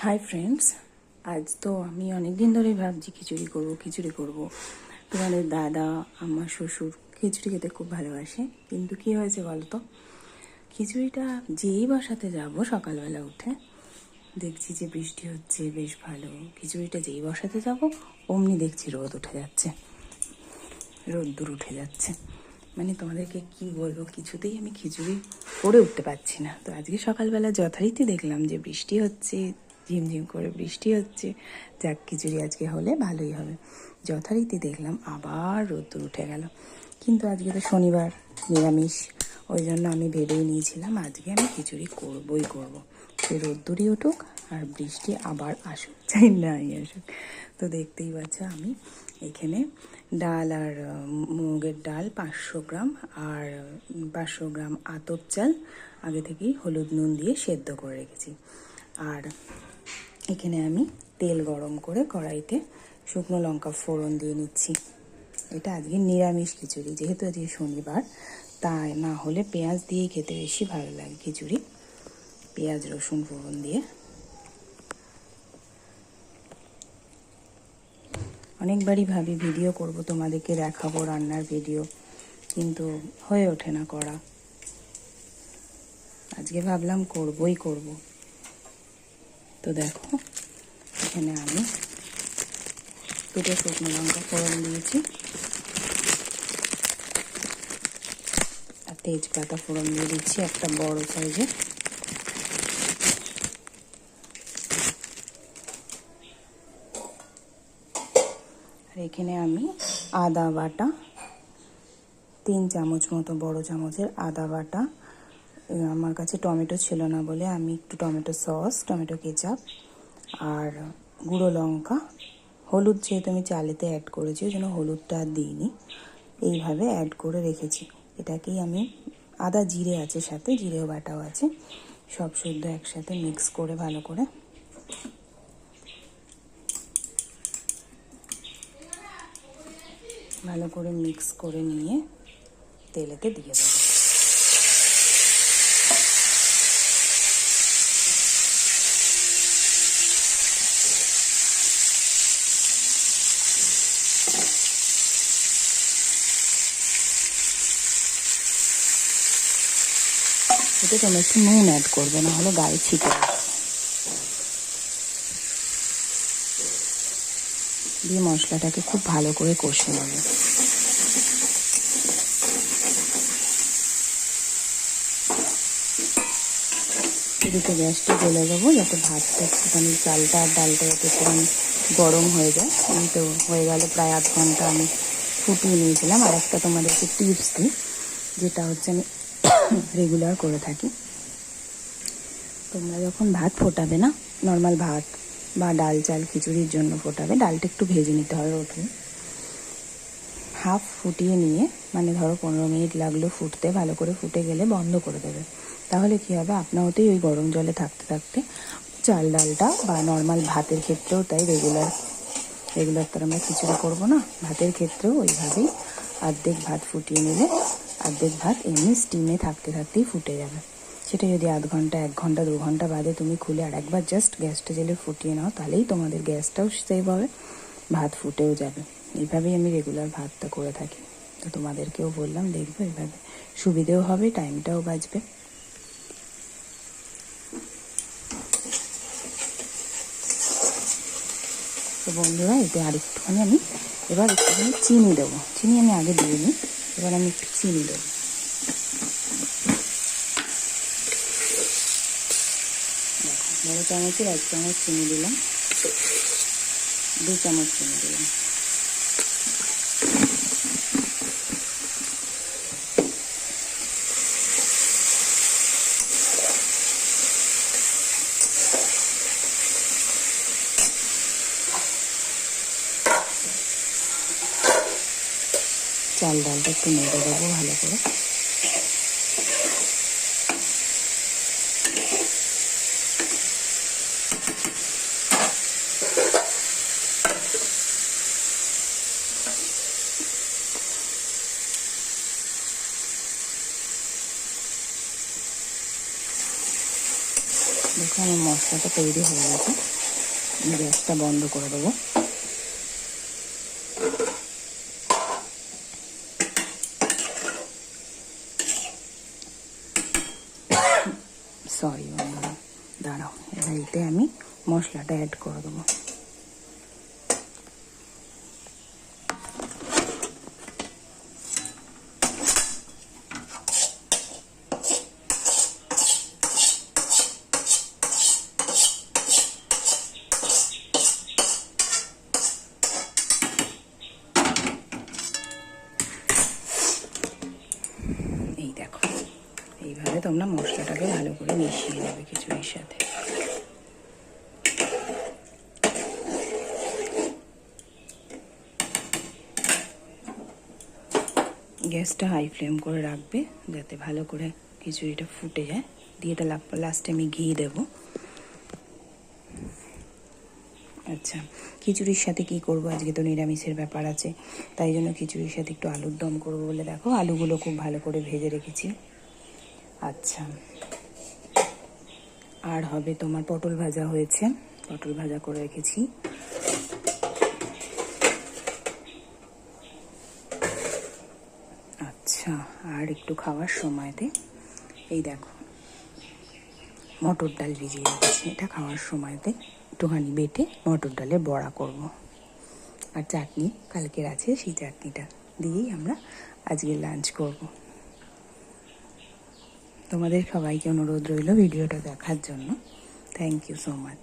Hi friends, আজ তো আমি অনেক দিন ধরেই ভাবছি খিচুড়ি করব। তোমাদের দাদা, আমার শ্বশুর খিচুড়ি খেতে খুব ভালোবাসে। কিন্তু কি হয়েছে বলো তো, খিচুড়িটা যেই বসাতে যাব সকালবেলা উঠে দেখছি যে বৃষ্টি হচ্ছে, বেশ ভালো। খিচুড়িটা যেই বসাতে যাব অমনি দেখছি রোদ উঠে যাচ্ছে, রোদ্দুর উঠে যাচ্ছে। মানে তোমাদেরকে কি বলবো, কিছুতেই আমি খিচুড়ি করে উঠতে পারছি না। তো আজকে সকালবেলা যথারীতি দেখলাম যে বৃষ্টি হচ্ছে, ঝিমঝিম করে বৃষ্টি হচ্ছে। যাক, খিচুড়ি আজকে হলে ভালোই হবে। যথারীতি দেখলাম আবার রোদ্দুর উঠে গেল। কিন্তু আজকে তো শনিবার, নিরামিষ, ওই জন্য আমি ভেবেই নিয়েছিলাম আজকে আমি খিচুড়ি করবই করব। সে রোদ্দুরই উঠুক আর বৃষ্টি আবার আসুক, চাই নাই আসুক। তো দেখতেই পাচ্ছ আমি এখানে ডাল আর মুগের ডাল 500 গ্রাম আর 500 গ্রাম আতপ চাল আগে থেকেই হলুদ নুন দিয়ে সেদ্ধ করে রেখেছি। আর এখানে আমি তেল গরম করে কড়াইতে শুকনো লঙ্কা ফোড়ন দিয়ে নিচ্ছি। এটা আজকে নিরামিষ খিচুড়ি, যেহেতু আজকে শনিবার, তাই না হলে পেঁয়াজ দিয়েই খেতে বেশি ভালো লাগে খিচুড়ি, পেঁয়াজ রসুন ফোড়ন দিয়ে। অনেকবারই ভাবি ভিডিও করব, তোমাদেরকে দেখাবো রান্নার ভিডিও, কিন্তু হয়ে ওঠে না করা। আজকে ভাবলাম করবই করব। তো দেখো, এখানে আমি দুটো শুকনো লঙ্কা ফোড়ন দিয়েছি আর তেজপাতা ফোড়ন দিয়ে দিচ্ছি একটা বড় সাইজের। আর এখানে আমি আদা বাটা 3 চামচ মতো, বড় চামচের আদা বাটা। আমার কাছে টমেটো ছিল না বলে আমি একটু টমেটো সস, টমেটো কেচাপ আর গুঁড়ো লঙ্কা, হলুদ যেহেতু আমি চালেতে অ্যাড করেছি ওই জন্য হলুদটা আর দিইনি, এইভাবে অ্যাড করে রেখেছি। এটাকেই আমি, আদা জিরে আছে সাথে, জিরেও বাটাও আছে, সব শুদ্ধ একসাথে মিক্স করে ভালো করে মিক্স করে নিয়ে তেলেতে দিয়ে দেবো। এতে তোমরা একটু নুন অ্যাড করবে, না হলে গায়ে ছিটে আসবে। দিয়ে মশলাটাকে খুব ভালো করে কষে নেবে। এদিকে গ্যাসটা জ্বেলে দেবো যাতে ভাতটা একটুখানি, চালটা আর ডালটা যাতে একটুখানি গরম হয়ে যায়। এই তো হয়ে গেল, প্রায় আধ ঘন্টা আমি ফুটিয়ে নিয়েছিলাম। আর একটা তোমাদেরকে টিপস দিই, যেটা হচ্ছে আমি রেগুলার করে থাকি। তোমরা যখন ভাত ফোটাবে না, নর্মাল ভাত বা ডাল চাল খিচুড়ির জন্য ফোটাবে, ডালটা একটু ভেজে নিতে হবে প্রথমে। হাফ ফুটিয়ে নিয়ে, মানে ধরো 15 মিনিট লাগলো ফুটতে, ভালো করে ফুটে গেলে বন্ধ করে দেবে। তাহলে কী হবে, আপনা হতেই ওই গরম জলে থাকতে থাকতে চাল ডালটা, বা নর্মাল ভাতের ক্ষেত্রেও তাই, রেগুলার তো আমরা খিচুড়ি করবো না, ভাতের ক্ষেত্রেও ওইভাবেই অর্ধেক ভাত ফুটিয়ে নিলে অর্ধেক ভাত এমনি স্টিমে থাকতে থাকতেই ফুটে যাবে। সেটা যদি আধ ঘন্টা, 1 ঘন্টা, 2 ঘন্টা বাদে তুমি খুলে আর একবার জাস্ট গ্যাসটা জেলে ফুটিয়ে নাও, তাহলেই তোমাদের গ্যাসটাও সেভ হবে, ভাত ফুটেও যাবে। এইভাবেই আমি রেগুলার ভাতটা করে থাকি। তো তোমাদেরকেও বললাম, দেখবে এইভাবে সুবিধেও হবে, টাইমটাও বাঁচবে। তো বন্ধুরা, এতে আরেকটুখানি আমি এবার একটুখানি চিনি দেবো। চিনি আমি আগে দিইনি, এবার আমি একটু চিনি দেবো। দেখো, বড়ো চামচের 1 চামচ চিনি দিলাম, 2 চামচ চিনি দিলাম। চাল ডালটা একটু নেড়ে দেবো ভালো করে। দেখো আমার মশলাটা তৈরি হয়ে গেছে, গ্যাসটা বন্ধ করে দেবো। সরি বন্ধুরা, দাঁড়াও, এবার এতে আমি মশলাটা অ্যাড করে দেবো। এই দেখো, এইভাবে তোমরা মশলাটাকে ভালো করে মিশিয়ে নেবে খিচুড়ির সাথে। গ্যাসটা হাই ফ্লেম করে রাখবে যাতে ভালো করে খিচুড়িটা ফুটে যায়। দিয়ে এটা লাস্টে আমি ঘি দেব। আচ্ছা, খিচুড়ির সাথে কি করব, আজকে তো নিরামিষের ব্যাপার আছে, তাই জন্য খিচুড়ির সাথে একটু আলুর দম করবো বলে দেখো আলুগুলো খুব ভালো করে ভেজে রেখেছি। আচ্ছা, আর হবে তোমার পটল ভাজা হয়েছে, পটল ভাজা করে রেখেছি। আচ্ছা, আর একটু খাওয়ার সময়তে এই দেখো মটর ডাল ভিজিয়ে রেখেছি, এটা খাওয়ার সময়তে একটুখানি বেটে মটর ডালের বড়া করব। আর চাটনি কালকের আছে, সেই চাটনিটা দিয়েই আমরা আজকে লাঞ্চ করব। তোমাদের সবাইকে অনুরোধ রইল ভিডিওটা দেখার জন্য। Thank you so much.